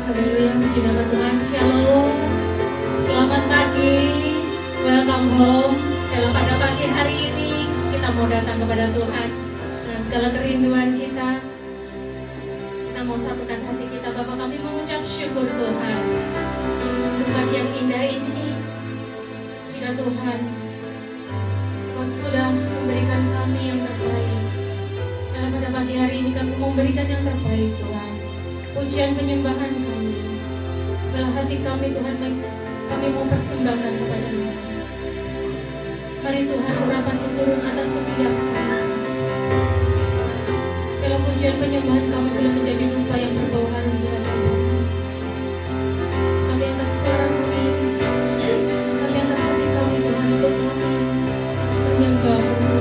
Haleluya, puji nama Tuhan. Shalom. Selamat pagi. Welcome home. Dalam pada pagi hari ini kita mau datang kepada Tuhan dengan segala kerinduan kita. Kita mau satukan hati kita. Bapa, kami mengucap syukur Tuhan untuk pagi yang indah ini. Jika Tuhan Kau sudah memberikan kami yang terbaik. Dalam pada pagi hari ini kami mau memberikan yang terbaik Tuhan. Pujian penyembahan kami, belah hati kami Tuhan, kami mau persembahkan kepada-Mu. Mari Tuhan, urapan-Mu turun atas setiap kami. Dalam pujian penyembahan kami boleh menjadi dupa yang berbau harum di hati-Mu. Kami angkat suara kami, kami angkat hati kami Tuhan, untuk kami menyembah-Mu.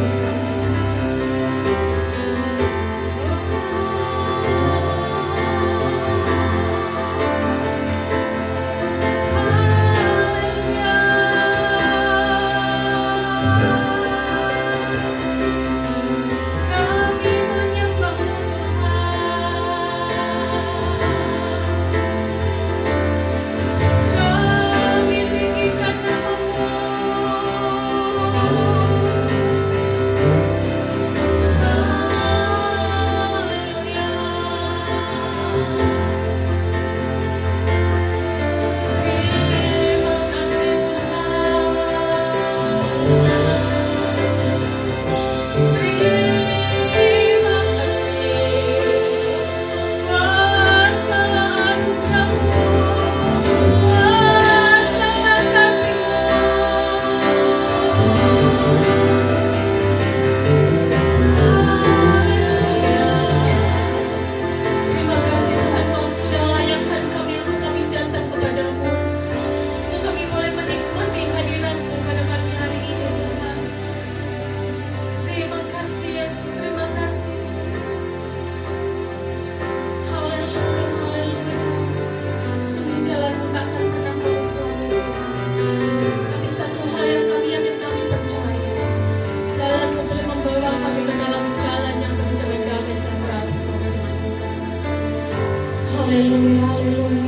Haleluya, haleluya.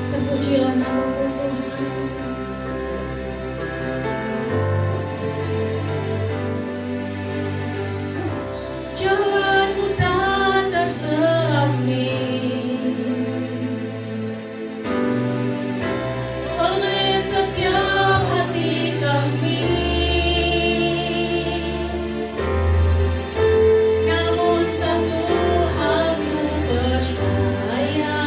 Terpujilah nama-Mu Tuhan. Jalan-Mu tak terselami oleh setiap hati kami. Namun satu hal ku percaya,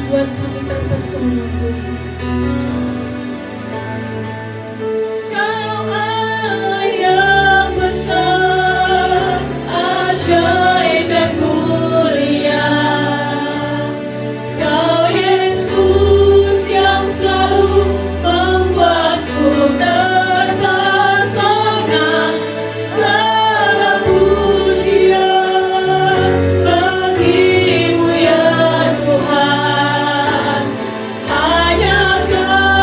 buat kami terpesona Tuhan. Kau Allah yang besar, ajaib dan mulia. Kau Yesus yang selalu membuatku terpesona. Segala pujian bagimu ya Tuhan. Hanya Kau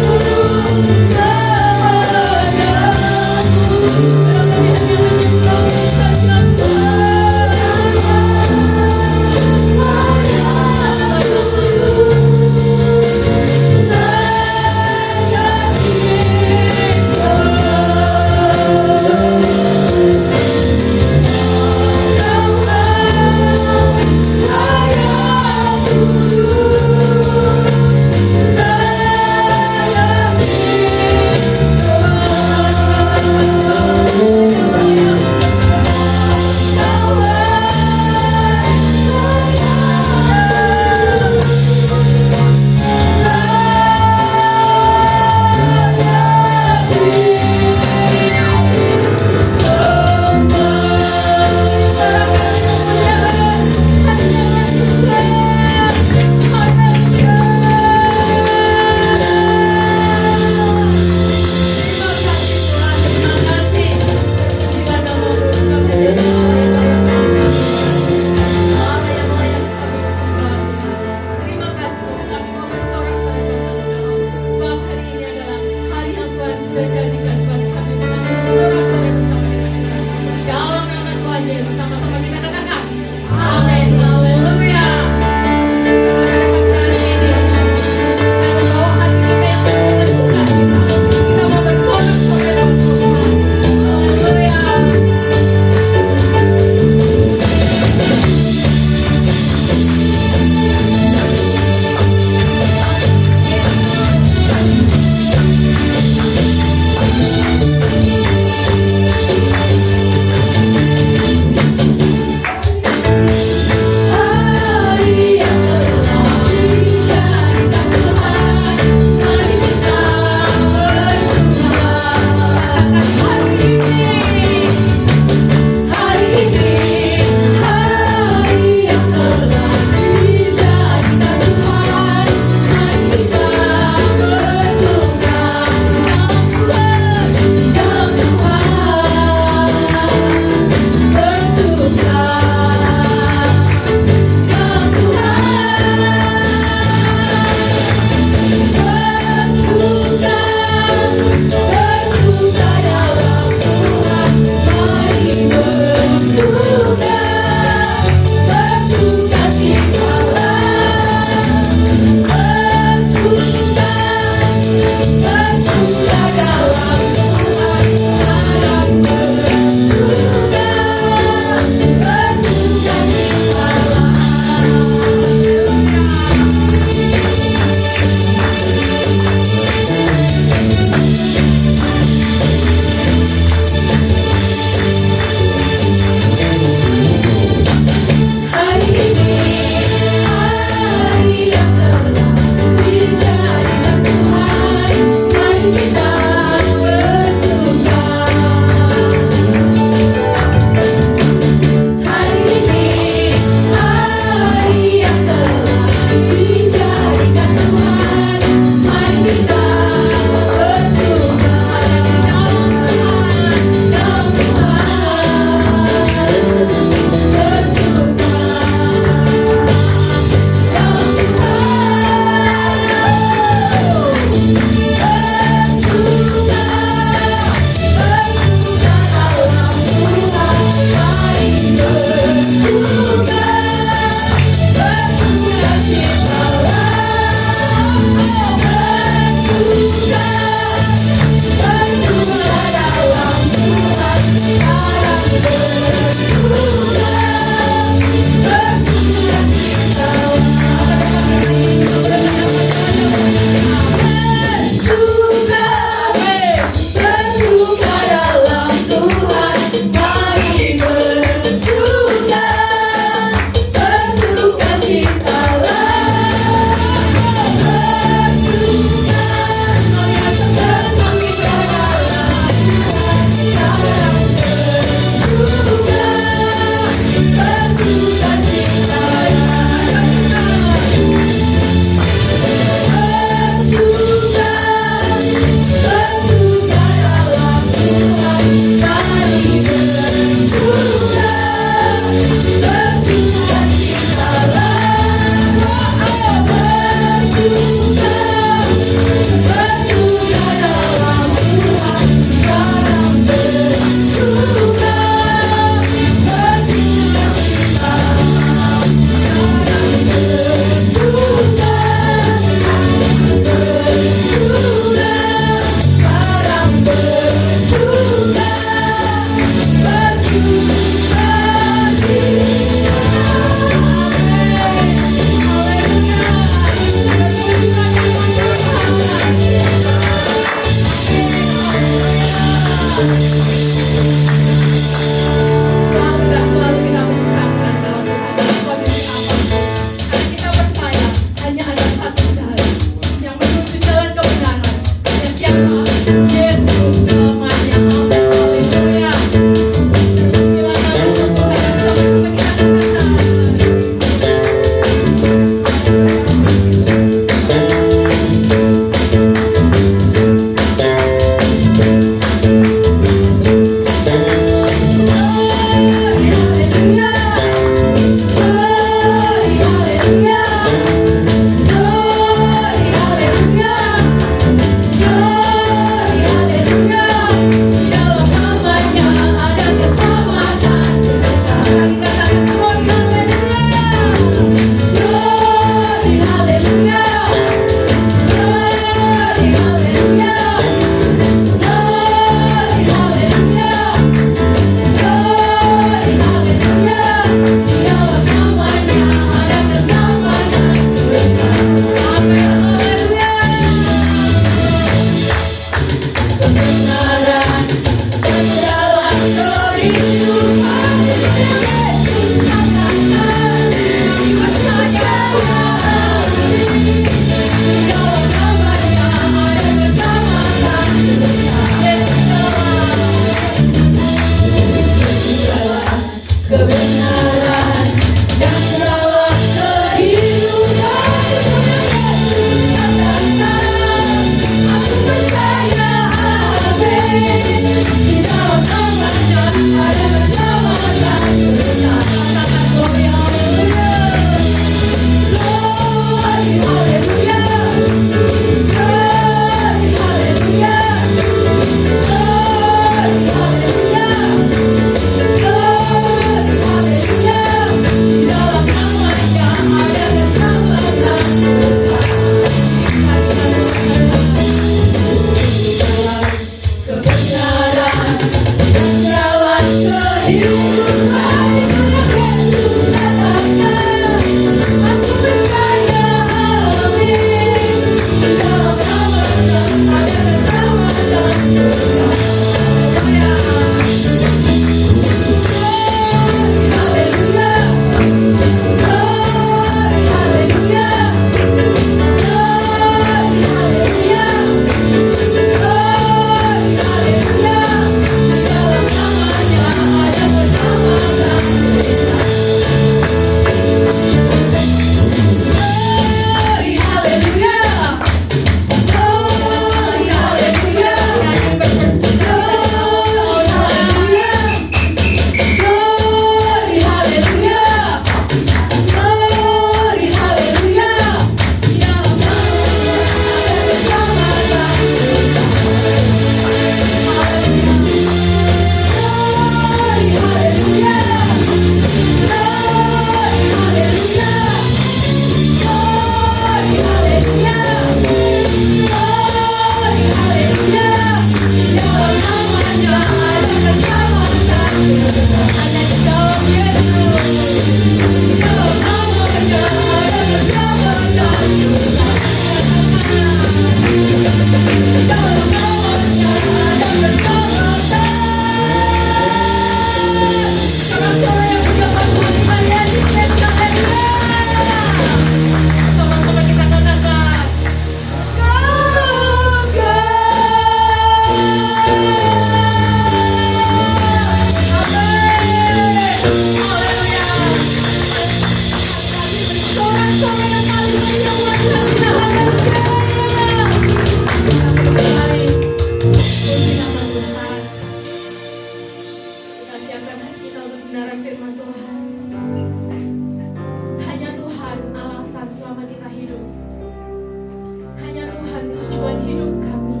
hidup kami.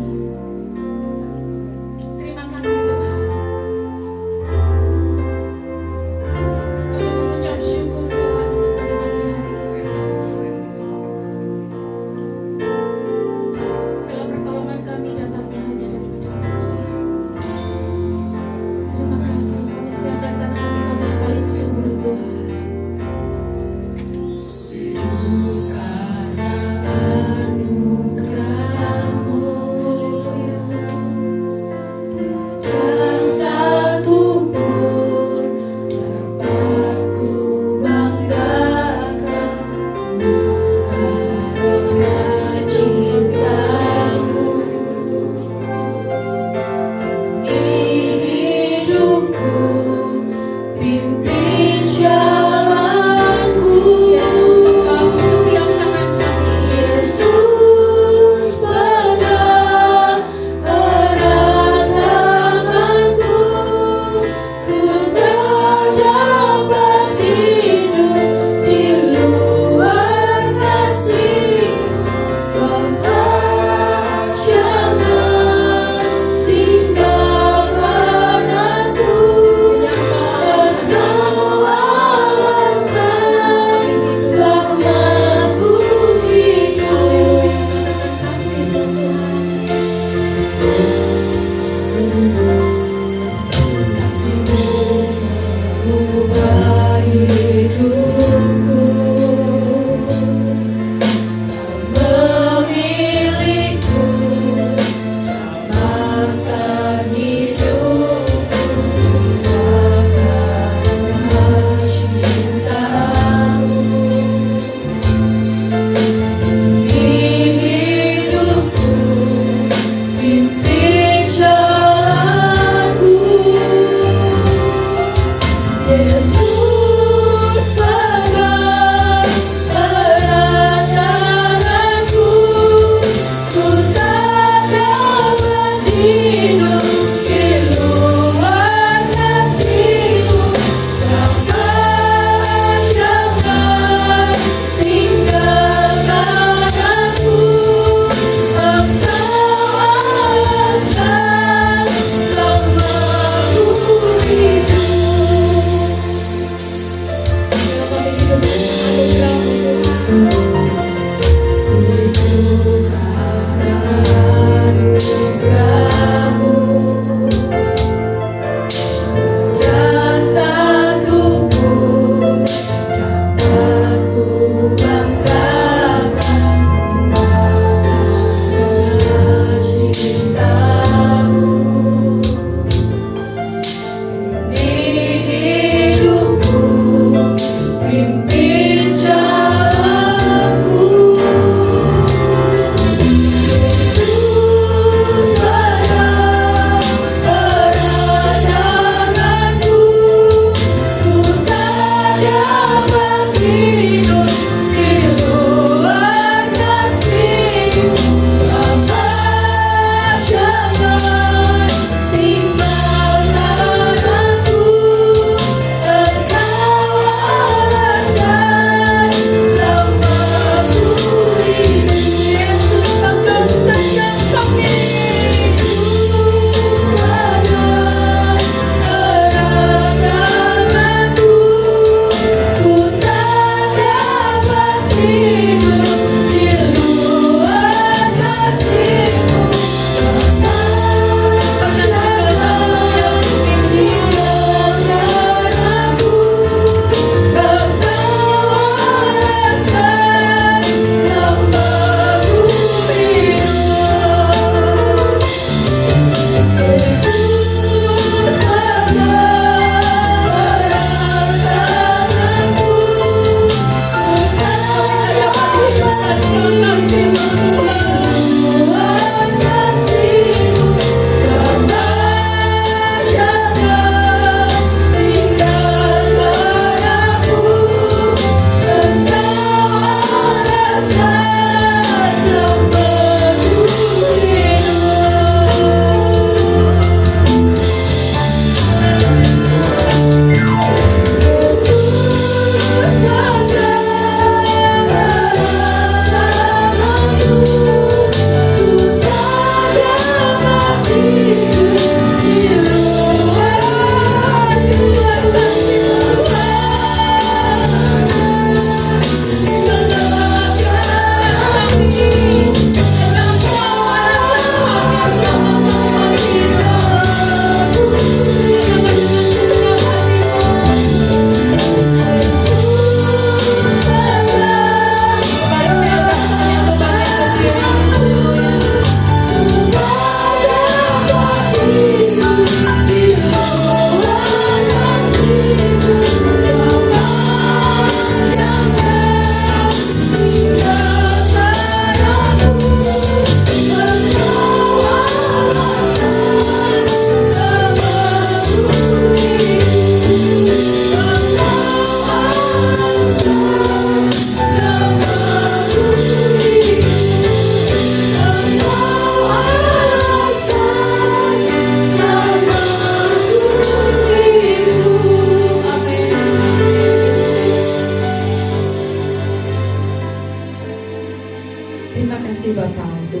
Terima kasih Tuhan. Kami mengucap syukur Tuhan untuk pada pagi hari ini. Bila pertolongan kami datangnya hanya daripada Engkau. Terima kasih, kami siapkan tanah hati kami yang paling subur Tuhan.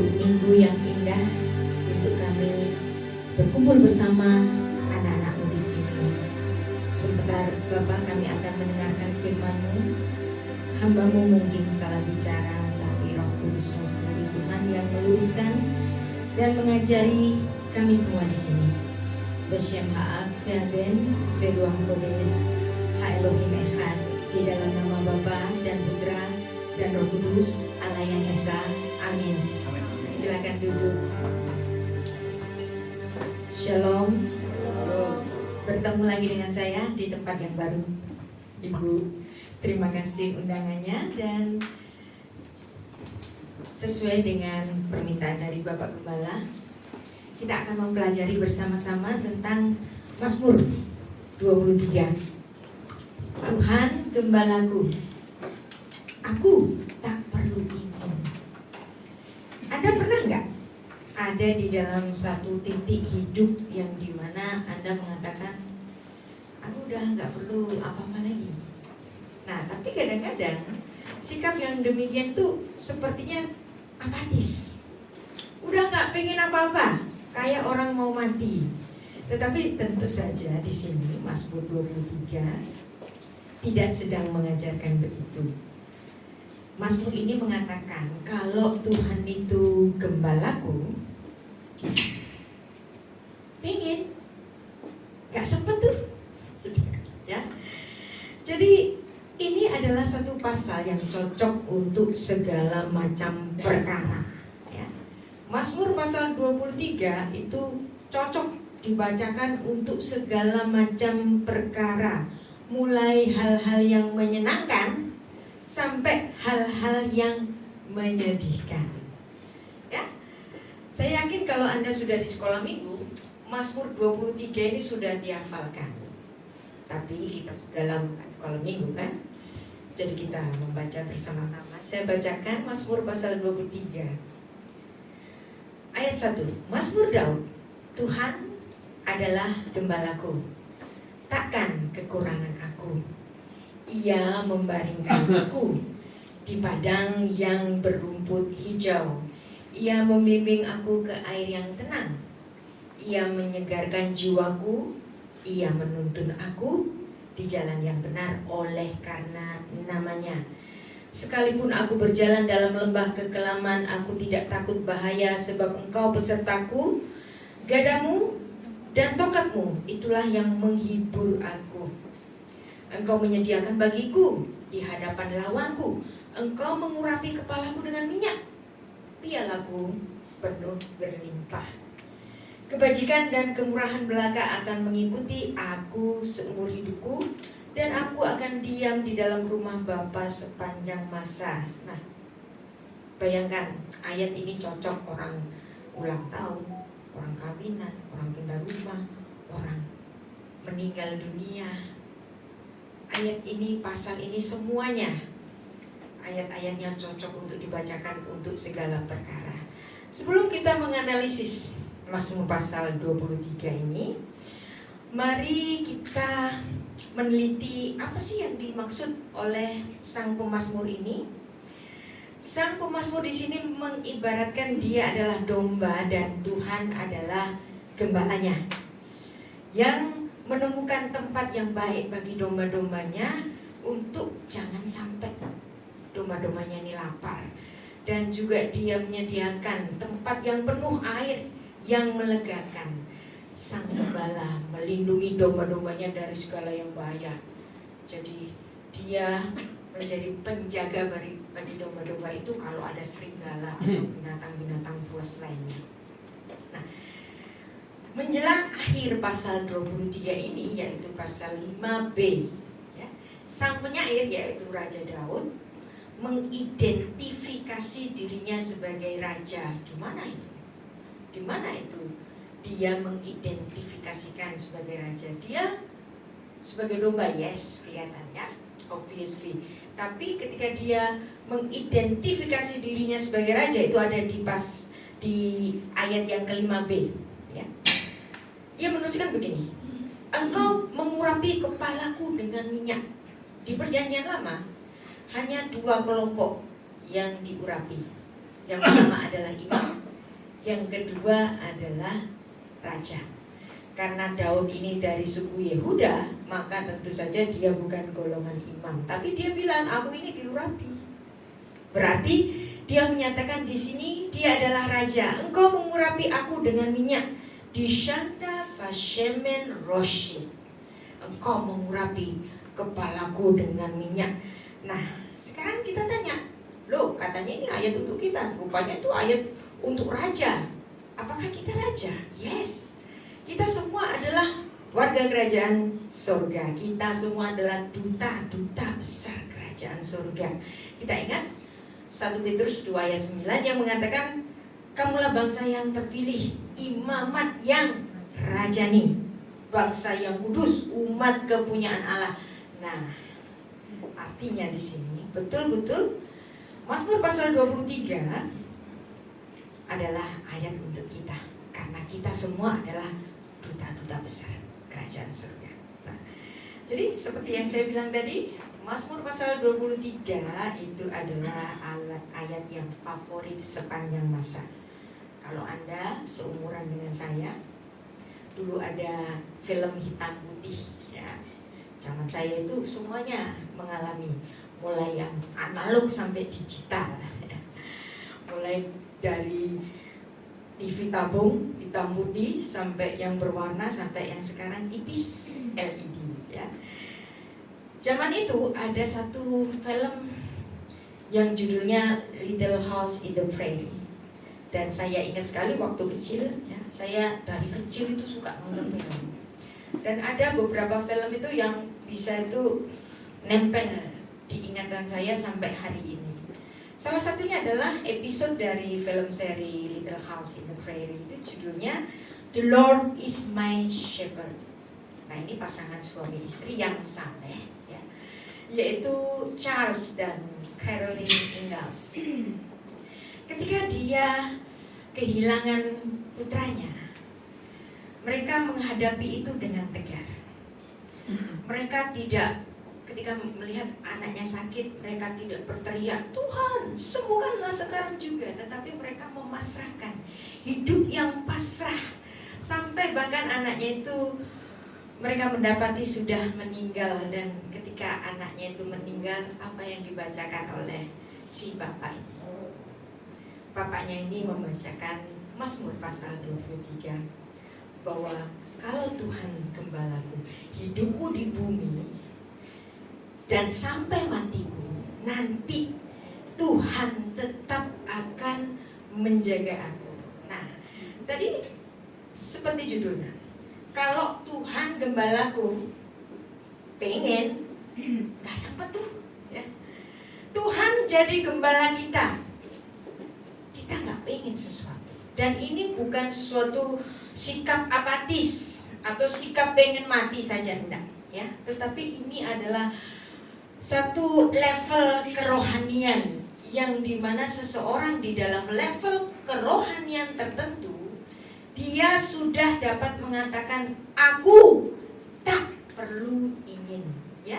untuk minggu yang indah, untuk kami berkumpul bersama anak-anak-Mu di sini. Sebentar Bapak, kami akan mendengarkan firman-Mu. Hamba-Mu mungkin salah bicara, tapi Roh Kudus-Mu sendiri Tuhan yang meluruskan dan mengajari kami semua di sini. Beshem ha'af ben veruah kodes ha'elohim echad, di dalam nama Bapa dan Putra dan Roh Kudus Allah yang Esa. Amin. Silakan duduk. Shalom. Bertemu lagi dengan saya di tempat yang baru. Ibu, terima kasih undangannya, dan sesuai dengan permintaan dari Bapak Gembala, kita akan mempelajari bersama-sama tentang Mazmur 23. Tuhan Gembalaku, aku tak perlu ingin. Anda pernah nggak ada di dalam satu titik hidup yang dimana Anda mengatakan, aku udah nggak perlu apa-apa lagi. Nah, tapi kadang-kadang sikap yang demikian tuh sepertinya apatis. Udah nggak pengen apa-apa, kayak orang mau mati. Tetapi tentu saja di sini Mazmur 23 tidak sedang mengajarkan begitu. Mazmur ini mengatakan kalau Tuhan itu gembalaku, pengen, gak sempet tuh, ya. Jadi ini adalah satu pasal yang cocok untuk segala macam perkara, ya. Mazmur pasal 23 itu cocok dibacakan untuk segala macam perkara, mulai hal-hal yang menyenangkan sampai hal-hal yang menyedihkan. Ya, saya yakin kalau Anda sudah di sekolah minggu, Mazmur 23 ini sudah dihafalkan. Tapi kita dalam sekolah minggu kan, jadi kita membaca bersama-sama. Saya bacakan Mazmur pasal 23 ayat 1. Mazmur Daud. Tuhan adalah gembalaku, takkan kekurangan aku. Ia membaringkan aku di padang yang berumput hijau. Ia membimbing aku ke air yang tenang. Ia menyegarkan jiwaku. Ia menuntun aku di jalan yang benar oleh karena namanya. Sekalipun aku berjalan dalam lembah kekelaman, aku tidak takut bahaya, sebab Engkau besertaku. Gadamu dan tongkatmu itulah yang menghibur aku. Engkau menyediakan bagiku di hadapan lawanku. Engkau mengurapi kepalaku dengan minyak. Pialaku penuh berlimpah. Kebajikan dan kemurahan belaka akan mengikuti aku seumur hidupku, dan aku akan diam di dalam rumah Bapa sepanjang masa. Nah, bayangkan ayat ini cocok orang ulang tahun, orang kawinan, orang pindah rumah, orang meninggal dunia. Ayat ini, pasal ini semuanya ayat-ayatnya cocok untuk dibacakan untuk segala perkara. Sebelum kita menganalisis Mazmur pasal 23 ini, mari kita meneliti apa sih yang dimaksud oleh sang pemazmur ini. Sang pemazmur di sini mengibaratkan dia adalah domba dan Tuhan adalah gembalanya, yang menemukan tempat yang baik bagi domba-dombanya untuk jangan sampai domba-dombanya ini lapar. Dan juga dia menyediakan tempat yang penuh air yang melegakan. Sang gembala melindungi domba-dombanya dari segala yang bahaya. Jadi dia menjadi penjaga bagi domba-domba itu kalau ada serigala atau binatang-binatang buas lainnya. Nah, menjelang akhir pasal 23 ini, yaitu pasal 5b, ya, sang penyair yaitu Raja Daud mengidentifikasi dirinya sebagai raja. Di mana itu? Di mana itu dia mengidentifikasikan sebagai raja? Dia sebagai domba, yes, kelihatannya, obviously. Tapi ketika dia mengidentifikasi dirinya sebagai raja, itu ada di ayat yang ke-5b, ya. Ia menuliskan begini, Engkau mengurapi kepalaku dengan minyak. Di perjanjian lama hanya dua kelompok yang diurapi. Yang pertama adalah imam, Yang kedua adalah raja. Karena Daud ini dari suku Yehuda, maka tentu saja dia bukan golongan imam. Tapi dia bilang, aku ini diurapi. Berarti dia menyatakan di sini dia adalah raja. Engkau mengurapi aku dengan minyak. Dishanta vashemen roshi. Engkau mengurapi kepalaku dengan minyak. Nah, sekarang kita tanya, loh katanya ini ayat untuk kita. Rupanya itu ayat untuk raja. Apakah kita raja? Yes. Kita semua adalah warga kerajaan surga. Kita semua adalah duta-duta besar kerajaan surga. Kita ingat 1 Petrus 2 ayat 9 yang mengatakan, kamulah bangsa yang terpilih, imamat yang rajani, bangsa yang kudus, umat kepunyaan Allah. Nah, artinya di sini betul-betul Mazmur pasal 23 adalah ayat untuk kita, karena kita semua adalah duta-duta besar kerajaan surga. Nah, jadi seperti yang saya bilang tadi, Mazmur pasal 23 itu adalah ayat yang favorit sepanjang masa. Kalau Anda seumuran dengan saya, dulu ada film hitam putih ya. Zaman saya itu semuanya mengalami, mulai yang analog sampai digital. Mulai dari TV tabung hitam putih sampai yang berwarna, sampai yang sekarang tipis LED ya. Zaman itu ada satu film yang judulnya Little House in the Prairie. Dan saya ingat sekali waktu kecil ya, saya dari kecil itu suka nonton film. Dan ada beberapa film itu yang bisa itu nempel di ingatan saya sampai hari ini. Salah satunya adalah episode dari film seri Little House in the Prairie. Itu judulnya The Lord is My Shepherd. Nah, ini pasangan suami istri yang saleh ya, yaitu Charles dan Caroline Ingalls. Ketika dia kehilangan putranya, mereka menghadapi itu dengan tegar. Mereka tidak, ketika melihat anaknya sakit, mereka tidak berteriak, Tuhan sembuhkanlah sekarang juga. Tetapi mereka memasrahkan hidup yang pasrah. Sampai bahkan anaknya itu mereka mendapati sudah meninggal. Dan ketika anaknya itu meninggal, apa yang dibacakan oleh si bapak ini? Bapaknya ini membacakan Mazmur pasal 23, bahwa kalau Tuhan gembalaku, hidupku di bumi dan sampai matiku, nanti Tuhan tetap akan menjaga aku. Nah, tadi seperti judulnya, kalau Tuhan gembalaku, pengen gak sempat tuh ya. Tuhan jadi gembala kita gak pengen sesuatu. Dan ini bukan suatu sikap apatis atau sikap pengen mati saja, enggak ya. Tetapi ini adalah satu level kerohanian yang dimana seseorang di dalam level kerohanian tertentu, dia sudah dapat mengatakan, aku tak perlu ingin ya.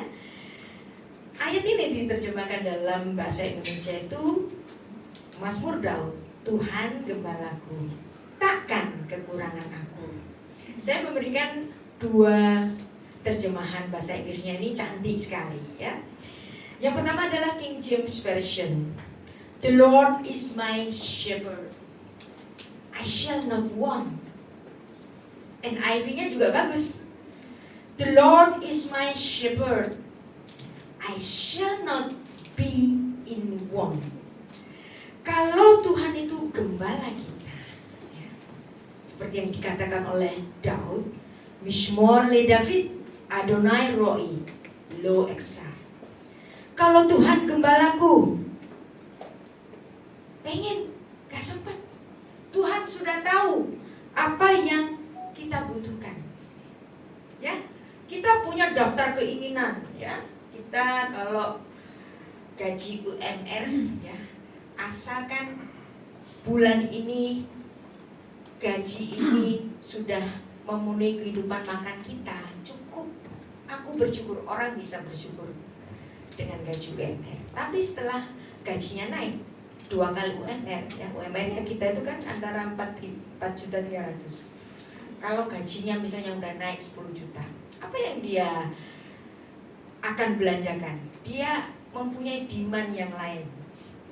Ayat ini diterjemahkan dalam bahasa Indonesia itu Mazmur Daud, Tuhan gembalaku, takkan kekurangan aku. Saya memberikan dua terjemahan bahasa Inggrisnya, ini cantik sekali ya. Yang pertama adalah King James Version. The Lord is my shepherd, I shall not want. NIV-nya juga bagus. The Lord is my shepherd, I shall not be in want. Kalau Tuhan itu gembala kita ya, seperti yang dikatakan oleh Daud, Mishmor le David, Adonai Roi, lo eksa. Kalau Tuhan gembalaku, pengen, gak sempat. Tuhan sudah tahu apa yang kita butuhkan ya. Kita punya daftar keinginan ya. Kita kalau gaji UMR ya, asalkan bulan ini gaji ini sudah memenuhi kehidupan makan kita, cukup. Aku bersyukur, orang bisa bersyukur dengan gaji UMR. Tapi setelah gajinya naik, 2 kali UMR ya. UMR-nya kita itu kan antara 4.300.000. Kalau gajinya misalnya udah naik 10 juta, apa yang dia akan belanjakan? Dia mempunyai demand yang lain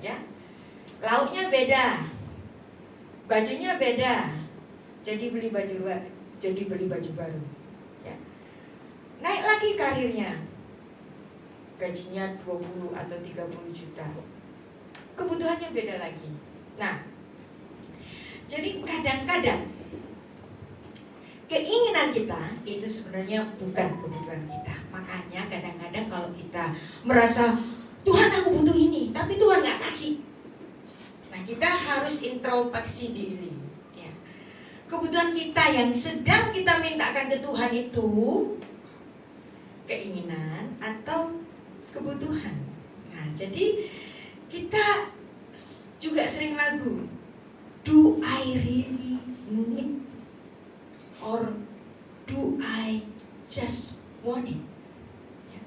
ya. Lauknya beda, bajunya beda, jadi beli baju baru ya. Naik lagi karirnya, gajinya 20 atau 30 juta, kebutuhannya beda lagi. Nah, jadi kadang-kadang keinginan kita itu sebenarnya bukan kebutuhan kita. Makanya kadang-kadang kalau kita merasa Tuhan aku butuh ini, tapi Tuhan gak kasih, nah kita harus introspeksi diri ya. Kebutuhan kita yang sedang kita mintakan ke Tuhan itu keinginan atau kebutuhan. Nah jadi kita juga sering lagu, do I really need or do I just want it? Ya.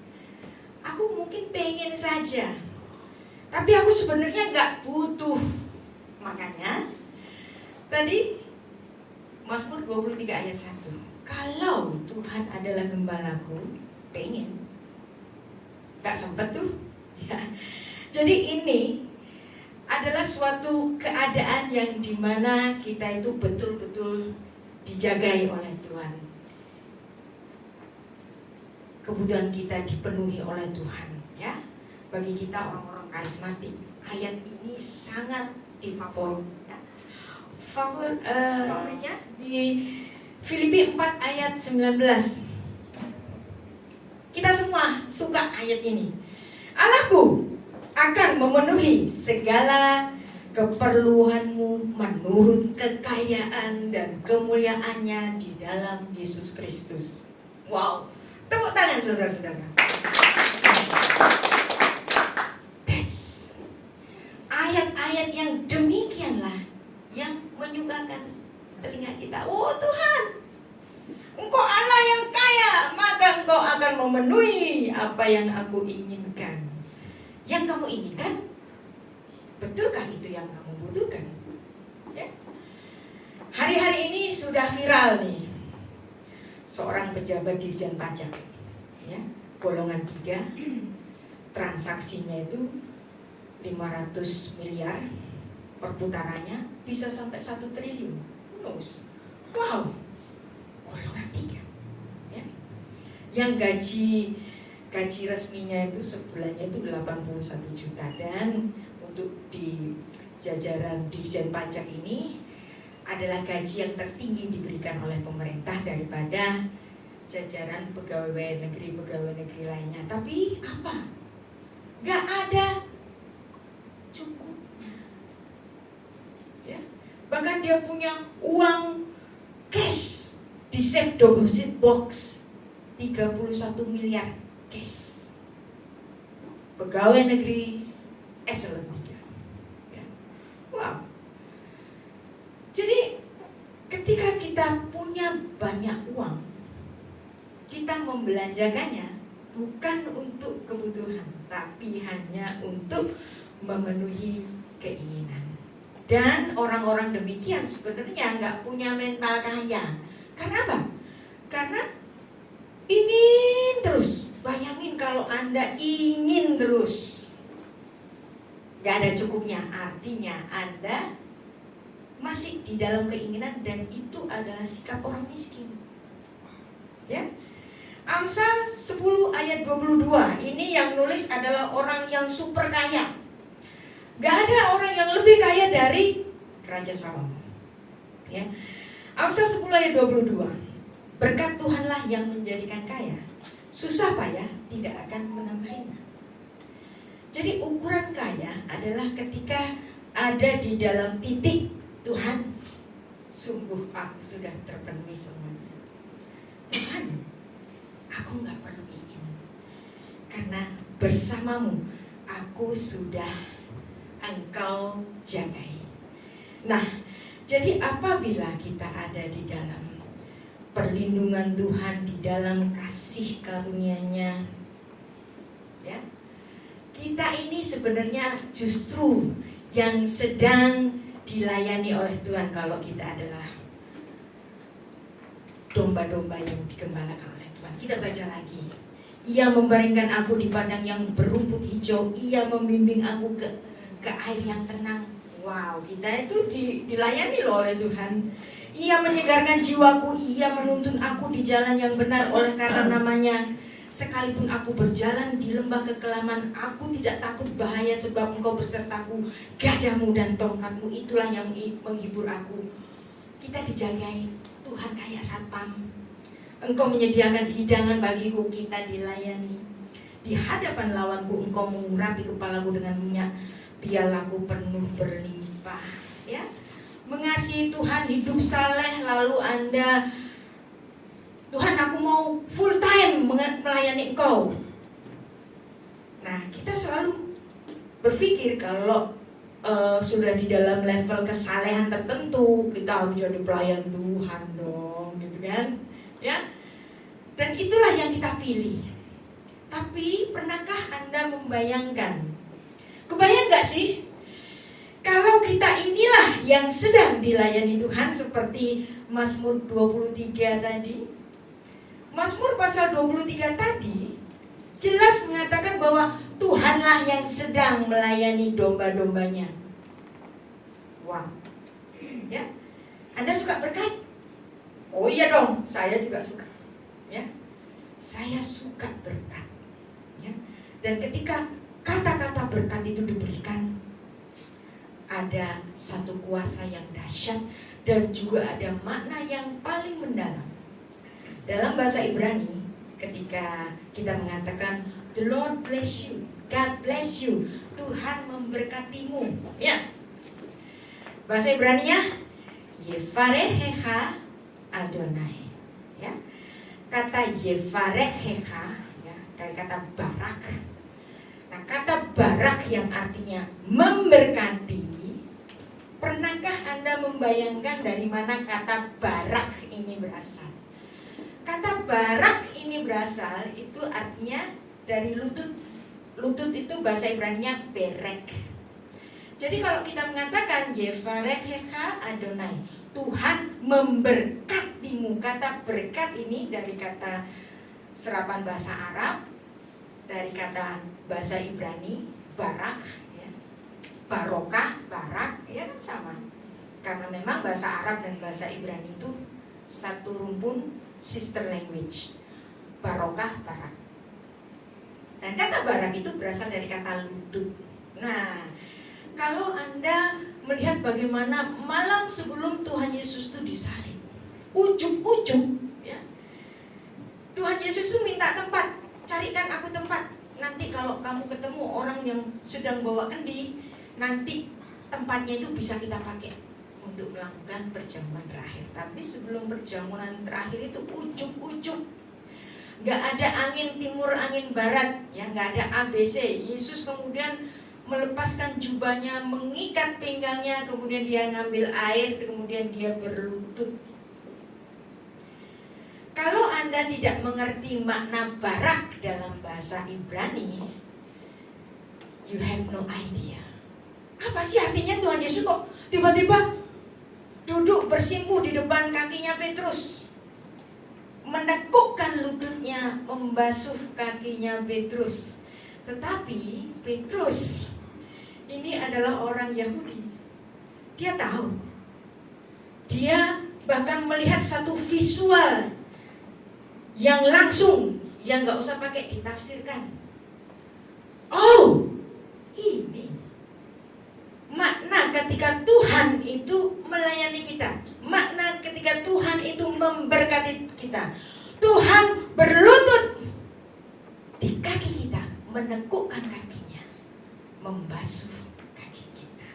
Aku mungkin pengen saja, tapi aku sebenarnya nggak butuh. Makanya tadi Mazmur 23 ayat 1, kalau Tuhan adalah gembalaku, pengen, nggak sempet tuh ya. Jadi ini adalah suatu keadaan yang dimana kita itu betul-betul dijagai oleh Tuhan. Kebutuhan kita dipenuhi oleh Tuhan ya. Bagi kita orang-orang karismatik, ayat ini sangat difavorit ya. Favoritnya di Filipi 4 ayat 19. Kita semua suka ayat ini. Allahku akan memenuhi segala keperluanmu menurut kekayaan dan kemuliaannya di dalam Yesus Kristus. Wow, tepuk tangan saudara-saudara. That's ayat-ayat yang demikianlah yang menyukakan telinga kita. Oh Tuhan, Engkau Allah yang kaya, maka Engkau akan memenuhi apa yang aku inginkan. Yang kamu inginkan, betulkah itu yang kamu butuhkan? Ya. Hari-hari ini sudah viral nih, seorang pejabat Dirjen Pajak ya, golongan 3, transaksinya itu 500 miliar, perputarannya bisa sampai 1 triliun. Wow, golongan 3 ya. Yang gaji resminya itu sebulannya itu 81 juta. Dan untuk di jajaran Dirjen Pajak ini adalah gaji yang tertinggi diberikan oleh pemerintah daripada jajaran pegawai negeri lainnya. Tapi apa? Gak ada cukupnya ya. Bahkan dia punya uang cash di safe deposit box 31 miliar cash. Pegawai negeri eselon 3 ya. Wow. Jadi ketika kita punya banyak uang, kita membelanjakannya bukan untuk kebutuhan, tapi hanya untuk memenuhi keinginan. Dan orang-orang demikian sebenarnya nggak punya mental kaya. Karena apa? Karena ingin terus. Bayangin kalau Anda ingin terus, nggak ada cukupnya. Artinya Anda masih di dalam keinginan, dan itu adalah sikap orang miskin. Ya. Amsal 10 ayat 22. Ini yang nulis adalah orang yang super kaya. Gak ada orang yang lebih kaya dari Raja Salomo. Ya. Amsal 10 ayat 22. Berkat Tuhanlah yang menjadikan kaya, susah payah tidak akan menambahinya. Jadi ukuran kaya adalah ketika ada di dalam titik Tuhan, sungguh aku sudah terpenuhi semuanya. Tuhan, aku gak perlu ingin, karena bersamamu aku sudah Engkau jagai. Nah, jadi apabila kita ada di dalam perlindungan Tuhan, di dalam kasih karunia-Nya, ya, kita ini sebenarnya justru yang sedang dilayani oleh Tuhan kalau kita adalah domba-domba yang digembalakan oleh Tuhan. Kita baca lagi. Ia membaringkan aku di padang yang berumput hijau. Ia membimbing aku ke air yang tenang. Wow, kita itu dilayani loh oleh Tuhan. Ia menyegarkan jiwaku. Ia menuntun aku di jalan yang benar oleh karena namanya. Sekalipun aku berjalan di lembah kekelaman, aku tidak takut bahaya sebab Engkau besertaku. Gadamu dan tongkatmu itulah yang menghibur aku. Kita dijagai Tuhan kayak satpam. Engkau menyediakan hidangan bagiku, kita dilayani. Di hadapan lawanku Engkau mengurapi kepalaku dengan minyak, pialaku penuh berlimpah. Ya, mengasihi Tuhan, hidup saleh, lalu Anda, Tuhan aku mau full time melayani Engkau. Nah, kita selalu berpikir kalau sudah di dalam level kesalehan tertentu, kita harus jadi pelayan Tuhan dong, gitu kan? Ya. Dan itulah yang kita pilih. Tapi pernahkah Anda membayangkan? Kebayang gak sih? Kalau kita inilah yang sedang dilayani Tuhan seperti Mazmur 23 tadi. Mazmur pasal 23 tadi jelas mengatakan bahwa Tuhanlah yang sedang melayani domba-dombanya. Wow. Ya. Anda suka berkat? Oh iya dong, saya juga suka. Ya. Saya suka berkat. Ya. Dan ketika kata-kata berkat itu diberikan, ada satu kuasa yang dahsyat dan juga ada makna yang paling mendalam. Dalam bahasa Ibrani, ketika kita mengatakan The Lord bless you, God bless you, Tuhan memberkatimu, ya. Bahasa Ibrani-nya Yevarechecha Adonai, ya. Kata Yevarechecha, ya, dari kata barak. Nah, kata barak yang artinya memberkati. Pernahkah Anda membayangkan dari mana kata barak ini berasal? Kata barak ini berasal itu artinya dari lutut. Lutut itu bahasa Ibrani-nya berek. Jadi kalau kita mengatakan Yevarechecha Adonai, Tuhan memberkatimu. Kata berkat ini dari kata serapan bahasa Arab, dari kata bahasa Ibrani barak, ya. Barokah, barak, ya kan sama. Karena memang bahasa Arab dan bahasa Ibrani itu satu rumpun, sister language. Barokah, barak. Dan kata barak itu berasal dari kata lutut. Nah, kalau Anda melihat bagaimana malam sebelum Tuhan Yesus itu disalib, ujug-ujug, ya, Tuhan Yesus itu minta tempat, carikan aku tempat. Nanti kalau kamu ketemu orang yang sedang bawa kendi, nanti tempatnya itu bisa kita pakai untuk melakukan perjamuan terakhir. Tapi sebelum perjamuan terakhir itu ujug-ujug, gak ada angin timur, angin barat, ya, gak ada ABC. Yesus kemudian melepaskan jubahnya, mengikat pinggangnya, kemudian dia ngambil air, kemudian dia berlutut. Kalau Anda tidak mengerti makna barak dalam bahasa Ibrani, you have no idea. Apa sih artinya Tuhan Yesus kok tiba-tiba duduk bersimpuh di depan kakinya Petrus, menekukkan lututnya, membasuh kakinya Petrus. Tetapi Petrus ini adalah orang Yahudi. Dia tahu. Dia bahkan melihat satu visual yang langsung, yang gak usah pakai ditafsirkan. Oh, ini makna ketika Tuhan itu melayani kita, makna ketika Tuhan itu memberkati kita. Tuhan berlutut di kaki kita, menekukkan kakinya, membasuh kaki kita.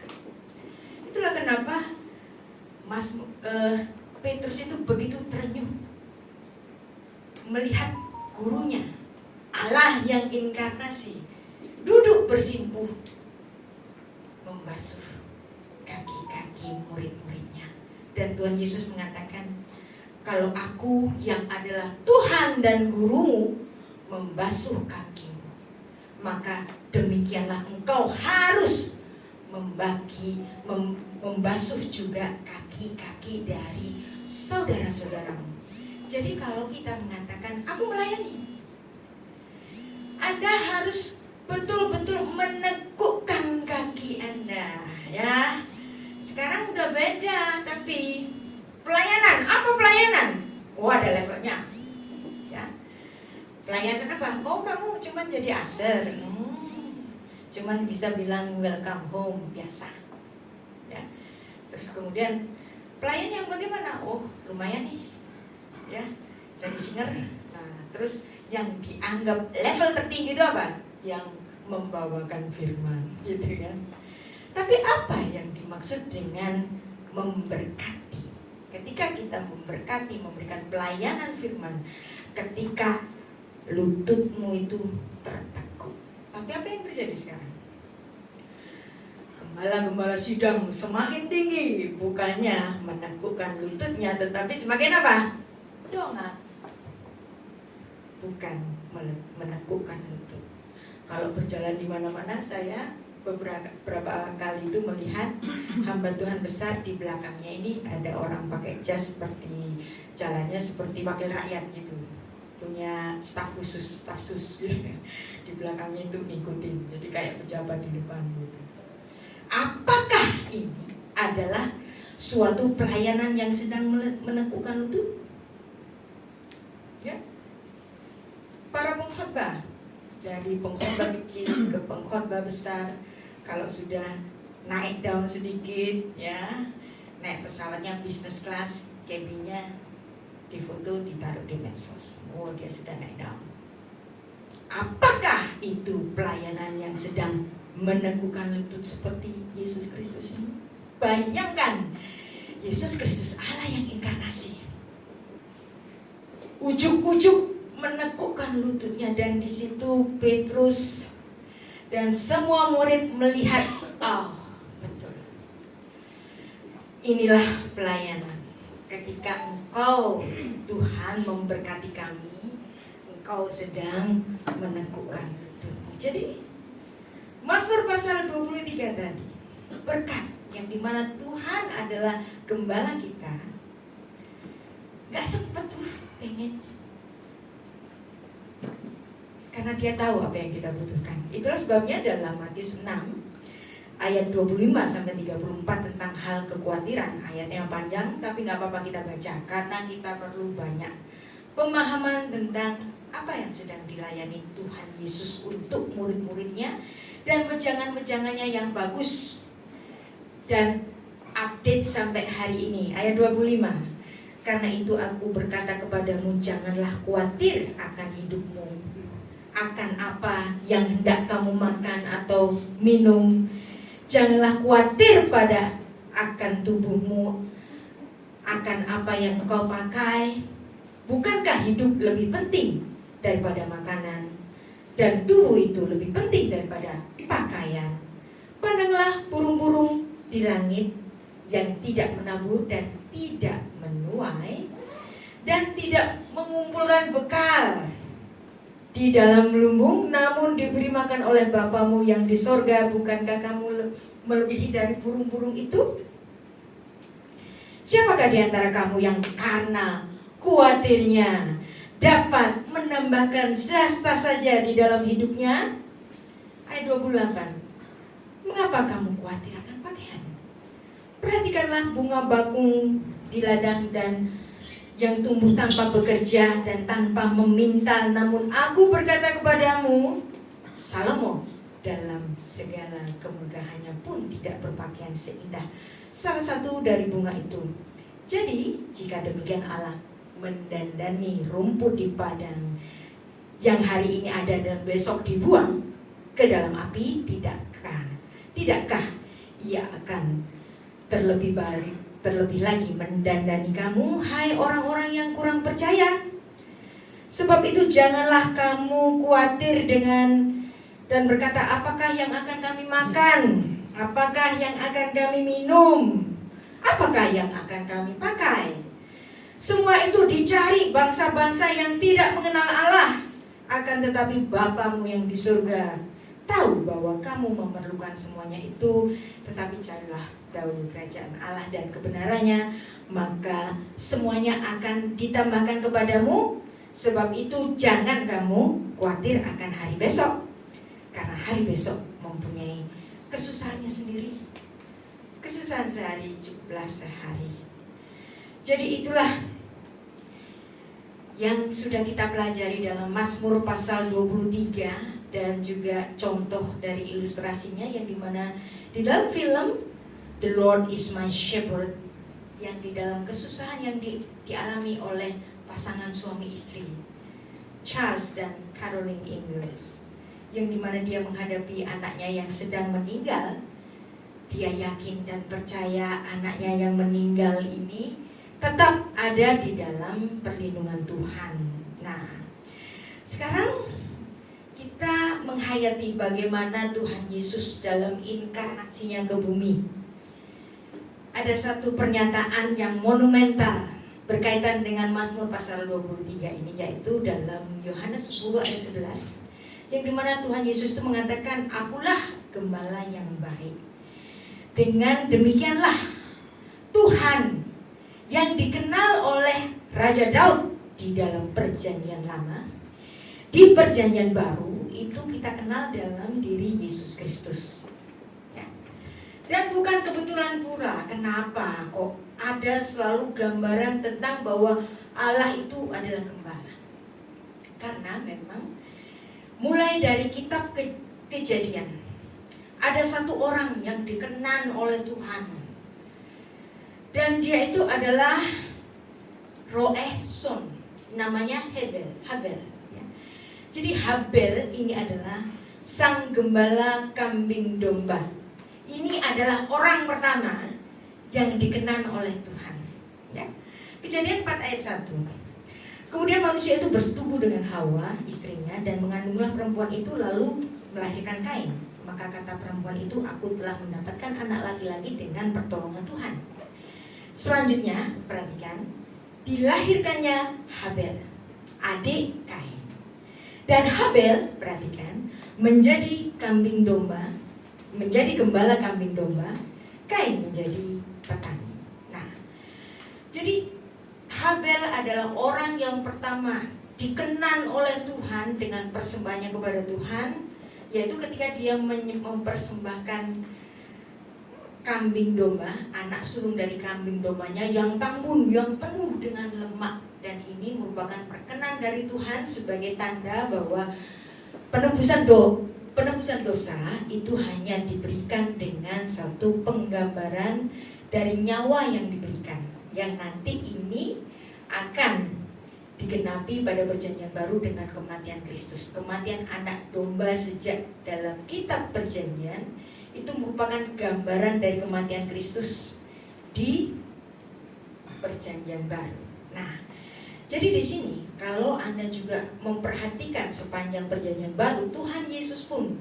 Itulah kenapa Petrus itu begitu terenyuh melihat gurunya, Allah yang inkarnasi, duduk bersimpuh membasuh kaki-kaki murid-muridnya. Dan Tuhan Yesus mengatakan, kalau aku yang adalah Tuhan dan gurumu membasuh kakimu, maka demikianlah engkau harus membasuh juga kaki-kaki dari saudara-saudaramu. Jadi kalau kita mengatakan aku melayani, Anda harus betul-betul menekukkan kaki Anda, ya. Sekarang udah beda, tapi pelayanan, apa pelayanan? Oh, ada levelnya, ya. Pelayanan apa? Oh, kamu cuma jadi usher, cuman bisa bilang welcome home biasa, ya. Terus kemudian pelayan yang bagaimana? Oh, lumayan nih, ya, jadi singer. Nah, terus yang dianggap level tertinggi itu apa? Yang membawakan firman, gitu kan. Tapi apa yang dimaksud dengan memberkati? Ketika kita memberkati, memberikan pelayanan firman, ketika lututmu itu tertekuk. Tapi apa yang terjadi sekarang? Gembala-gembala sidang semakin tinggi, bukannya menekukkan lututnya, tetapi semakin apa? Dongak. Bukan menekukkan lutut. Kalau berjalan di mana-mana, saya beberapa kali itu melihat hamba Tuhan besar di belakangnya ini ada orang pakai jas seperti jalannya seperti wakil rakyat gitu, punya staf khusus, staf sus gitu. Di belakangnya itu ngikutin, jadi kayak pejabat di depan gitu. Apakah ini adalah suatu pelayanan yang sedang menekukkan lutut? Ya, para pengkhotbah, dari pengkhotbah kecil ke pengkhotbah besar, kalau sudah naik down sedikit, ya, naik pesawatnya business class, cabinnya difoto, ditaruh di medsos. Oh, dia sudah naik down. Apakah itu pelayanan yang sedang menekukkan lutut seperti Yesus Kristus ini? Bayangkan, Yesus Kristus Allah yang inkarnasi, ujuk-ujuk menekukkan lututnya, dan di situ Petrus dan semua murid melihat, oh, betul. Inilah pelayanan. Ketika Engkau, Tuhan, memberkati kami, Engkau sedang menekukkan lututmu. Jadi Mazmur pasal 23 tadi, berkat yang dimana Tuhan adalah gembala kita, gak sempat tuh pengen, karena dia tahu apa yang kita butuhkan. Itulah sebabnya dalam Matius 6 ayat 25-34 tentang hal kekhawatiran. Ayatnya yang panjang, tapi gak apa-apa kita baca, karena kita perlu banyak pemahaman tentang apa yang sedang dilayani Tuhan Yesus untuk murid-muridnya, dan wejangan-wejangannya yang bagus dan update sampai hari ini. Ayat 25, karena itu aku berkata kepadamu, janganlah khawatir akan hidupmu, akan apa yang hendak kamu makan atau minum. Janganlah khawatir akan tubuhmu, akan apa yang engkau pakai. Bukankah hidup lebih penting daripada makanan, dan tubuh itu lebih penting daripada pakaian? Pandanglah burung-burung di langit yang tidak menabur dan tidak menuai dan tidak mengumpulkan bekal di dalam lumbung, namun diberi makan oleh Bapamu yang di sorga. Bukankah kamu melebihi dari burung-burung itu? Siapakah di antara kamu yang karena khawatirnya dapat menambahkan sesta saja di dalam hidupnya? Ayat 28, mengapa kamu khawatir akan pakaian? Perhatikanlah bunga bakung di ladang dan yang tumbuh tanpa bekerja dan tanpa memintal. Namun aku berkata kepadamu, Salomo dalam segala kemegahannya pun tidak berpakaian seindah salah satu dari bunga itu. Jadi jika demikian Allah mendandani rumput di padang yang hari ini ada dan besok dibuang ke dalam api, tidakkah ia akan terlebih lagi mendandani kamu, hai orang-orang yang kurang percaya? Sebab itu janganlah kamu khawatir dan berkata, apakah yang akan kami makan? Apakah yang akan kami minum? Apakah yang akan kami pakai? Semua itu dicari bangsa-bangsa yang tidak mengenal Allah. Akan tetapi Bapamu yang di surga tahu bahwa kamu memerlukan semuanya itu, tetapi carilah dahulu kerajaan Allah dan kebenarannya, maka semuanya akan ditambahkan kepadamu. Sebab itu jangan kamu khawatir akan hari besok, karena hari besok mempunyai kesusahannya sendiri. Kesusahan sehari cukuplah sehari. Jadi itulah yang sudah kita pelajari dalam Mazmur pasal 23, dan juga contoh dari ilustrasinya yang dimana di dalam film The Lord is My Shepherd, yang di dalam kesusahan yang dialami oleh pasangan suami istri Charles dan Caroline Ingalls, yang dimana dia menghadapi anaknya yang sedang meninggal. Dia yakin dan percaya anaknya yang meninggal ini tetap ada di dalam perlindungan Tuhan. Nah, sekarang kita menghayati bagaimana Tuhan Yesus dalam inkarnasinya ke bumi. Ada satu pernyataan yang monumental berkaitan dengan Mazmur pasal 23 ini, yaitu dalam Yohanes 10 ayat 11, yang dimana Tuhan Yesus itu mengatakan, "Akulah gembala yang baik." Dengan demikianlah Tuhan yang dikenal oleh Raja Daud di dalam perjanjian lama, di perjanjian baru itu kita kenal dalam diri Yesus Kristus. Dan bukan kebetulan pula kenapa kok ada selalu gambaran tentang bahwa Allah itu adalah gembala. Karena memang mulai dari kitab Kejadian, ada satu orang yang dikenan oleh Tuhan, dan dia itu adalah Roeh Son, namanya Habel. Jadi Habel ini adalah sang gembala kambing domba. Ini adalah orang pertama yang dikenan oleh Tuhan. Ya. Kejadian 4 ayat 1. Kemudian manusia itu bersetubuh dengan Hawa, istrinya, dan mengandunglah perempuan itu lalu melahirkan Kain. Maka kata perempuan itu, "Aku telah mendapatkan anak laki-laki dengan pertolongan Tuhan." Selanjutnya, perhatikan, dilahirkannya Habel, adik Kain. Dan Habel, perhatikan, menjadi kambing domba, menjadi gembala kambing domba, Kain menjadi petani. Nah, jadi Habel adalah orang yang pertama dikenan oleh Tuhan dengan persembahannya kepada Tuhan, yaitu ketika dia mempersembahkan kambing domba, anak sulung dari kambing dombanya yang tambun, yang penuh dengan lemak. Dan ini merupakan perkenan dari Tuhan sebagai tanda bahwa penebusan dosa itu hanya diberikan dengan satu penggambaran dari nyawa yang diberikan, yang nanti ini akan digenapi pada perjanjian baru dengan kematian Kristus. Kematian anak domba sejak dalam kitab perjanjian itu merupakan gambaran dari kematian Kristus di perjanjian baru. Nah, jadi di sini kalau Anda juga memperhatikan sepanjang perjanjian baru, Tuhan Yesus pun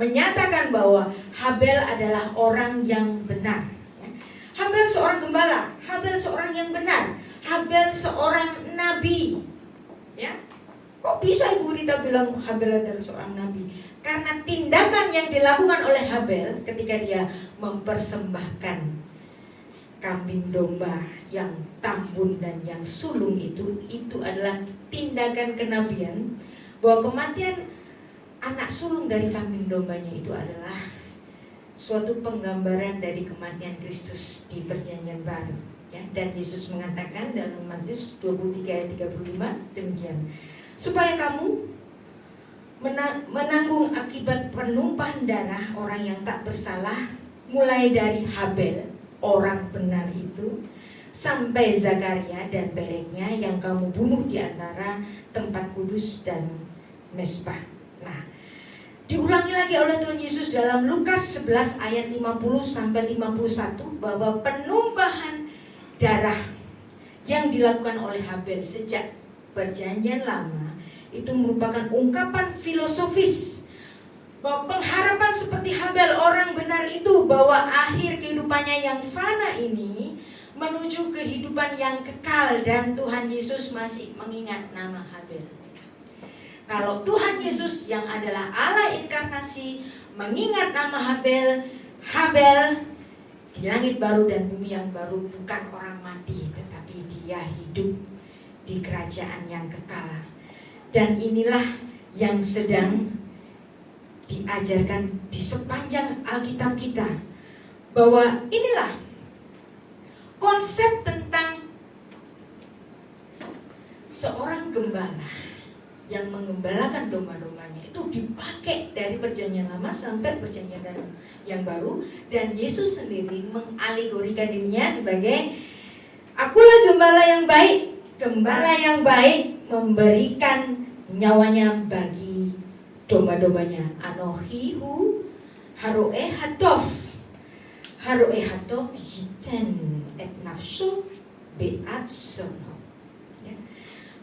menyatakan bahwa Habel adalah orang yang benar. Habel seorang gembala, Habel seorang yang benar, Habel seorang nabi. Ya, kok bisa Ibu Rita bilang Habel adalah seorang nabi? Karena tindakan yang dilakukan oleh Habel ketika dia mempersembahkan kambing domba yang tambun dan yang sulung itu adalah tindakan kenabian, bahwa kematian anak sulung dari kambing dombanya itu adalah suatu penggambaran dari kematian Kristus di perjanjian baru. Ya, dan Yesus mengatakan dalam Matius 23 ayat 35 demikian, "Supaya kamu menanggung akibat penumpahan darah orang yang tak bersalah, mulai dari Habel orang benar itu sampai Zakaria dan Bereknya yang kamu bunuh di antara tempat kudus dan mezbah." Nah, diulangi lagi oleh Tuhan Yesus dalam Lukas 11 ayat 50 sampai 51 bahwa penumpahan darah yang dilakukan oleh Habel sejak perjanjian lama itu merupakan ungkapan filosofis bahwa pengharapan seperti Habel orang benar itu, bahwa akhir kehidupannya yang fana ini menuju kehidupan yang kekal, dan Tuhan Yesus masih mengingat nama Habel. Kalau Tuhan Yesus yang adalah Allah inkarnasi mengingat nama Habel di langit baru dan bumi yang baru, bukan orang mati, tetapi dia hidup di kerajaan yang kekal. Dan inilah yang sedang diajarkan di sepanjang Alkitab kita, bahwa inilah konsep tentang seorang gembala yang mengembalakan domba-dombanya itu dipakai dari perjanjian lama sampai perjanjian yang baru. Dan Yesus sendiri mengalegorikan dirinya sebagai akulah gembala yang baik. Gembala yang baik memberikan nyawanya bagi domba-dombanya. Anohihu haroe hatof jiten et nafsu beat sono.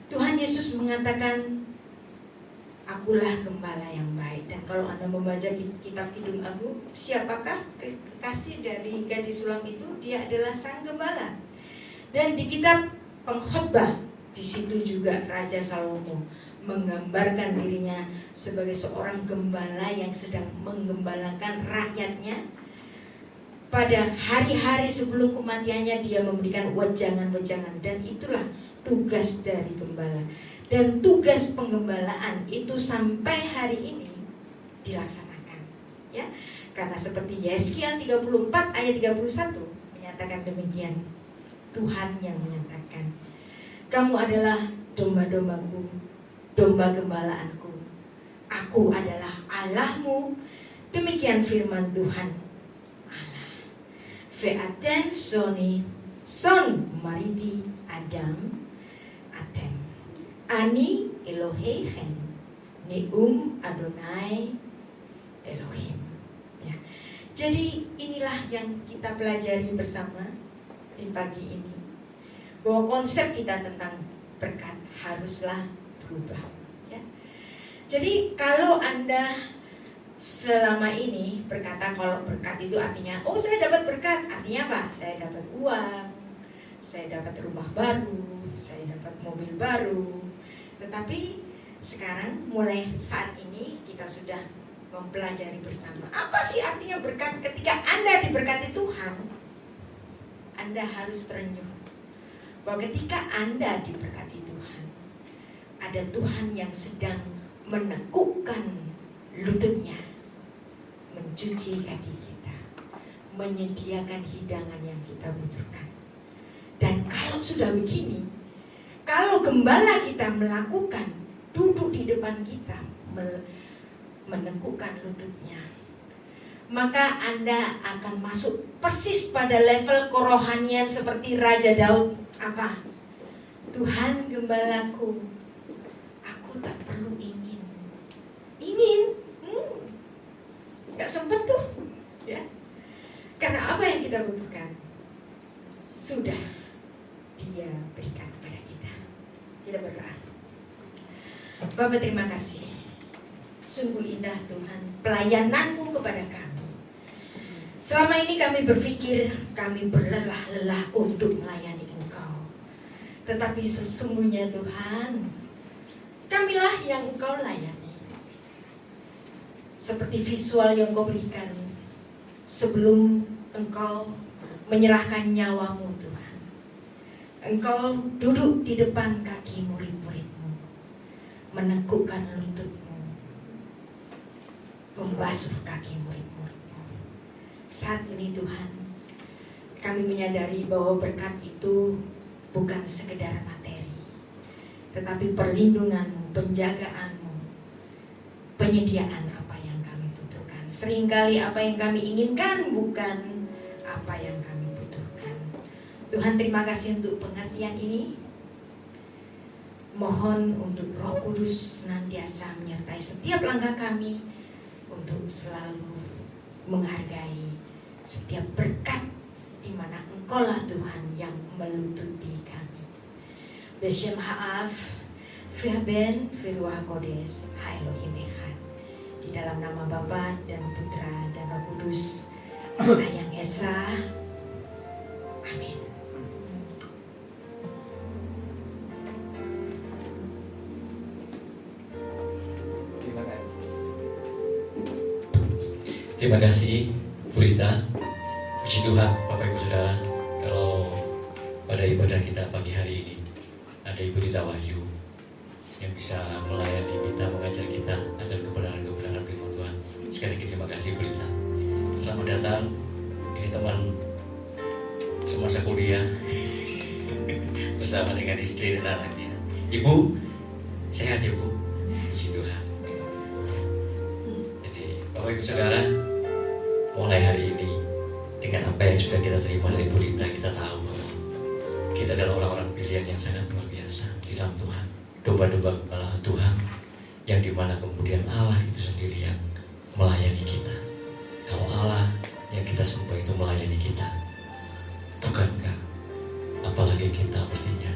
Tuhan Yesus mengatakan, akulah gembala yang baik. Dan kalau Anda membaca kitab Kidung Agung, siapakah kekasih dari gadis sulam itu? Dia adalah sang gembala. Dan di kitab Pengkhotbah, di situ juga Raja Salomo menggambarkan dirinya sebagai seorang gembala yang sedang menggembalakan rakyatnya. Pada hari-hari sebelum kematiannya dia memberikan wejangan-wejangan, dan itulah tugas dari gembala. Dan tugas penggembalaan itu sampai hari ini dilaksanakan, ya. Karena seperti Yeskiel 34 ayat 31 menyatakan demikian. Tuhan yang menyatakan, kamu adalah domba-dombaku, domba gembalaanku. Aku adalah Allahmu. Demikian firman Tuhan Allah. Ve'aten soni son mariti Adam atem. Ani Eloheichen Neum Adonai Elohim. Ya. Jadi inilah yang kita pelajari bersama di pagi ini, bahwa konsep kita tentang berkat haruslah berubah, ya. Jadi kalau Anda selama ini berkata kalau berkat itu artinya, oh saya dapat berkat, artinya apa? Saya dapat uang, saya dapat rumah baru, saya dapat mobil baru. Tetapi sekarang mulai saat ini kita sudah mempelajari bersama, apa sih artinya berkat. Ketika Anda diberkati Tuhan, Anda harus terenyuh bahwa ketika Anda diberkati Tuhan, ada Tuhan yang sedang menekukkan lututnya, mencuci kaki kita, menyediakan hidangan yang kita butuhkan. Dan kalau sudah begini, kalau gembala kita melakukan, duduk di depan kita, menekukkan lututnya, maka Anda akan masuk persis pada level kerohanian seperti Raja Daud. Apa? Tuhan gembalaku, aku tak perlu ingin. Gak sempet tuh, ya. Karena apa yang kita butuhkan sudah Dia berikan kepada kita. Kita berdoa. Bapa, terima kasih. Sungguh indah Tuhan pelayananmu kepada kami. Selama ini kami berpikir kami berlelah-lelah untuk melayani Engkau. Tetapi sesungguhnya Tuhan, kamilah yang Engkau layani. Seperti visual yang Engkau berikan sebelum Engkau menyerahkan nyawamu Tuhan. Engkau duduk di depan kaki murid-murid-Mu, menekukkan lututmu, membasuh kaki murid-murid. Saat ini Tuhan, kami menyadari bahwa berkat itu bukan sekedar materi, tetapi perlindungan-Mu, penjagaanmu, penyediaan apa yang kami butuhkan. Seringkali apa yang kami inginkan bukan apa yang kami butuhkan. Tuhan, terima kasih untuk pengertian ini. Mohon untuk Roh Kudus senantiasa menyertai setiap langkah kami untuk selalu menghargai setiap berkat di mana Engkaulah Tuhan yang melututi kami. Beshem ha'af fi'ben fi'ruah kodes ha'elohim echad. Di dalam nama Bapa dan Putra dan Roh Kudus yang Esa. Amin. Terima kasih Bu Rita. Puji Tuhan Bapak Ibu Saudara, kalau pada ibadah kita pagi hari ini ada Ibu Rita Wahyu yang bisa melayani kita, mengajar kita akan kebenaran-kebenaran firman Tuhan. Sekali lagi terima kasih Bu Rita. Selamat datang. Ini teman semasa kuliah bersama dengan istri dan anaknya. Ibu, sehat ya Bu? Puji Tuhan. Jadi Bapak Ibu Saudara, mulai hari ini dengan apa yang sudah kita terima dari Bu Rita, kita tahu bahwa kita adalah orang-orang pilihan yang sangat luar biasa di dalam Tuhan, domba-domba kepala Tuhan, yang dimana kemudian Allah itu sendiri yang melayani kita. Kalau Allah yang kita sembah itu melayani kita, bukankah apalagi kita mestinya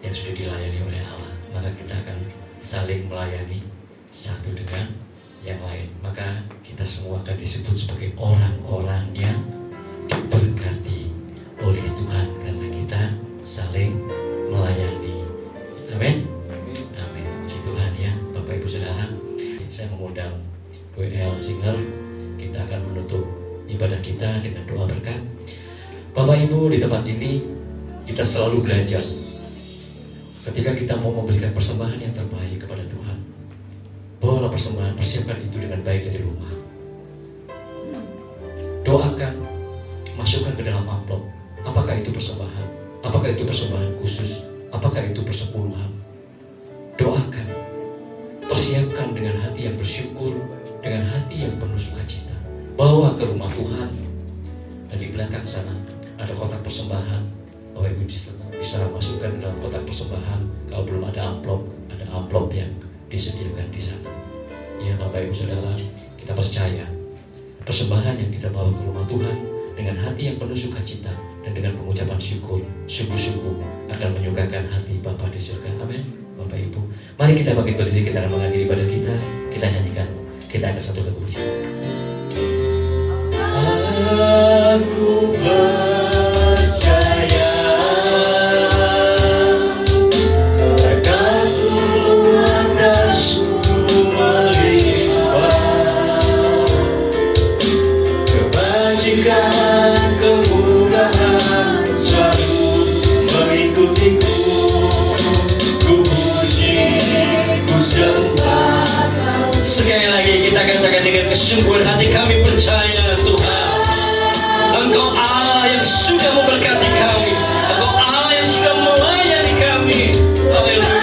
yang sudah dilayani oleh Allah, maka kita akan saling melayani satu dengan yang lain. Maka kita semua akan disebut sebagai orang-orang yang diberkati oleh Tuhan karena kita saling melayani. Amin. Amin. Puji Tuhan ya Bapak Ibu Saudara. Saya mengundang WL Singer. Kita akan menutup ibadah kita dengan doa berkat. Bapak Ibu, di tempat ini kita selalu belajar ketika kita mau memberikan persembahan yang terbaik kepada Tuhan. Bawalah persembahan, persiapkan itu dengan baik dari rumah. Doakan, masukkan ke dalam amplop. Apakah itu persembahan? Apakah itu persembahan khusus? Apakah itu persepuluhan? Doakan, persiapkan dengan hati yang bersyukur, dengan hati yang penuh sukacita. Bawa ke rumah Tuhan. Dan di belakang sana ada kotak persembahan. Bapak Ibu bisa masukkan dalam kotak persembahan. Kalau belum ada amplop yang disediakan di sana. Ya Bapak Ibu Saudara, kita percaya persembahan yang kita bawa ke rumah Tuhan dengan hati yang penuh sukacita dan dengan pengucapan syukur, sungguh-sungguh akan menyukakan hati Bapa di surga. Amin. Bapak Ibu, mari kita bangkit berdiri, kita akan mengakhiri ibadah kita. Kita nyanyikan, kita akan satu lagu pujian. Aku percaya berkat-Mu atasku melimpah, kebajikan kemurahan selalu mengikutiku. Ku puji, ku sembah. Sekali lagi kita katakan dengan kesungguhan hati, kami percaya Tuhan, Engkau Allah yang sudah memberkati kami, Engkau Allah yang sudah melayani kami. Haleluya.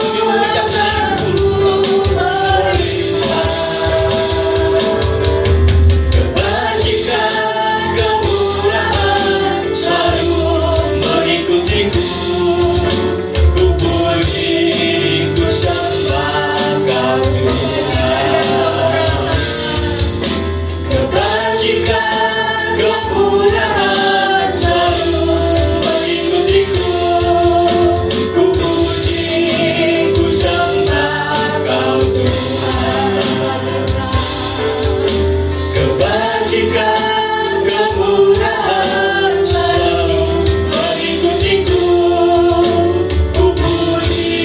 Kami mengucap syukur. Kebajikan kemurahan selalu mengikutiku. Ku puji, ku sembah Kau Tuhan. Kebajikan kemurahan selalu mengikutiku. Ku puji, ku sembah Kau Tuhan. Kebajikan kemurahan selalu mengikutiku. Ku puji,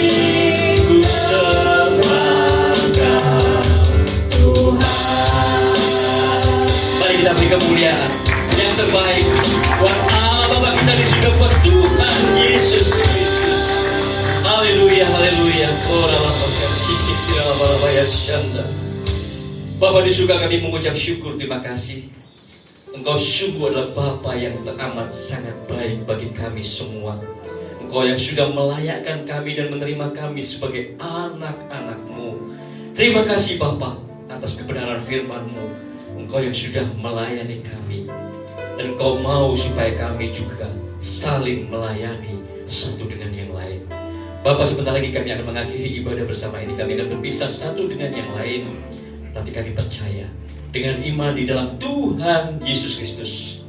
ku sembah Kau Tuhan. Mari kita beri kemuliaan yang terbaik buat Allah Bapa kita di surga, buat Tuhan Yesus Kristus. Haleluya, haleluya. Bapa di surga, kami mengucap syukur, terima kasih. Engkau sungguh adalah Bapa yang teramat sangat baik bagi kami semua. Engkau yang sudah melayakkan kami dan menerima kami sebagai anak-anak-Mu. Terima kasih Bapa atas kebenaran firman-Mu. Engkau yang sudah melayani kami, dan Engkau mau supaya kami juga saling melayani satu dengan yang lain. Bapak, sebentar lagi kami akan mengakhiri ibadah bersama ini. Kami akan berpisah satu dengan yang lain, tapi kami percaya dengan iman di dalam Tuhan Yesus Kristus.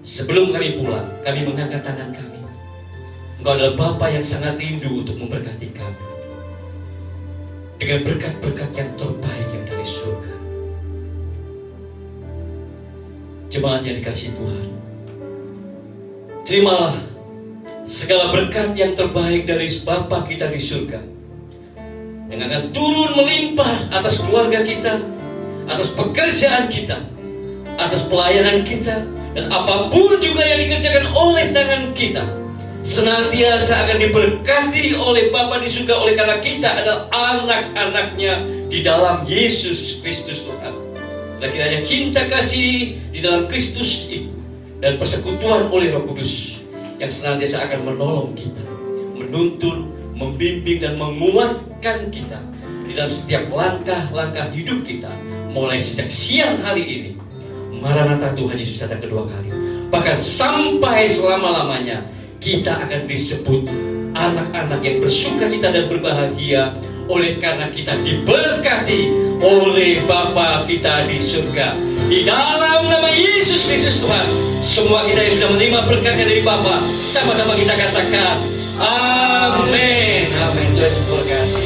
Sebelum kami pulang, kami mengangkat tangan kami. Engkau adalah Bapa yang sangat rindu untuk memberkati kami dengan berkat-berkat yang terbaik yang dari surga. Jemaat yang dikasihi Tuhan, terimalah segala berkat yang terbaik dari Bapa kita di surga yang akan turun melimpah atas keluarga kita, atas pekerjaan kita, atas pelayanan kita, dan apapun juga yang dikerjakan oleh tangan kita, senantiasa akan diberkati oleh Bapa di surga, oleh karena kita adalah anak-anaknya di dalam Yesus Kristus Tuhan. Dan kiranya cinta kasih di dalam Kristus itu dan persekutuan oleh Roh Kudus yang senantiasa akan menolong kita, menuntun, membimbing dan menguatkan kita di dalam setiap langkah-langkah hidup kita, mulai sejak siang hari ini, Maranatha, Tuhan Yesus datang kedua kali, bahkan sampai selama-lamanya kita akan disebut anak-anak yang bersukacita dan berbahagia oleh karena kita diberkati oleh Bapa kita di surga. Di dalam nama Yesus Kristus Tuhan, semua kita yang sudah menerima berkat dari Bapa, sama-sama kita katakan amin. Amin. Tuhan berkati.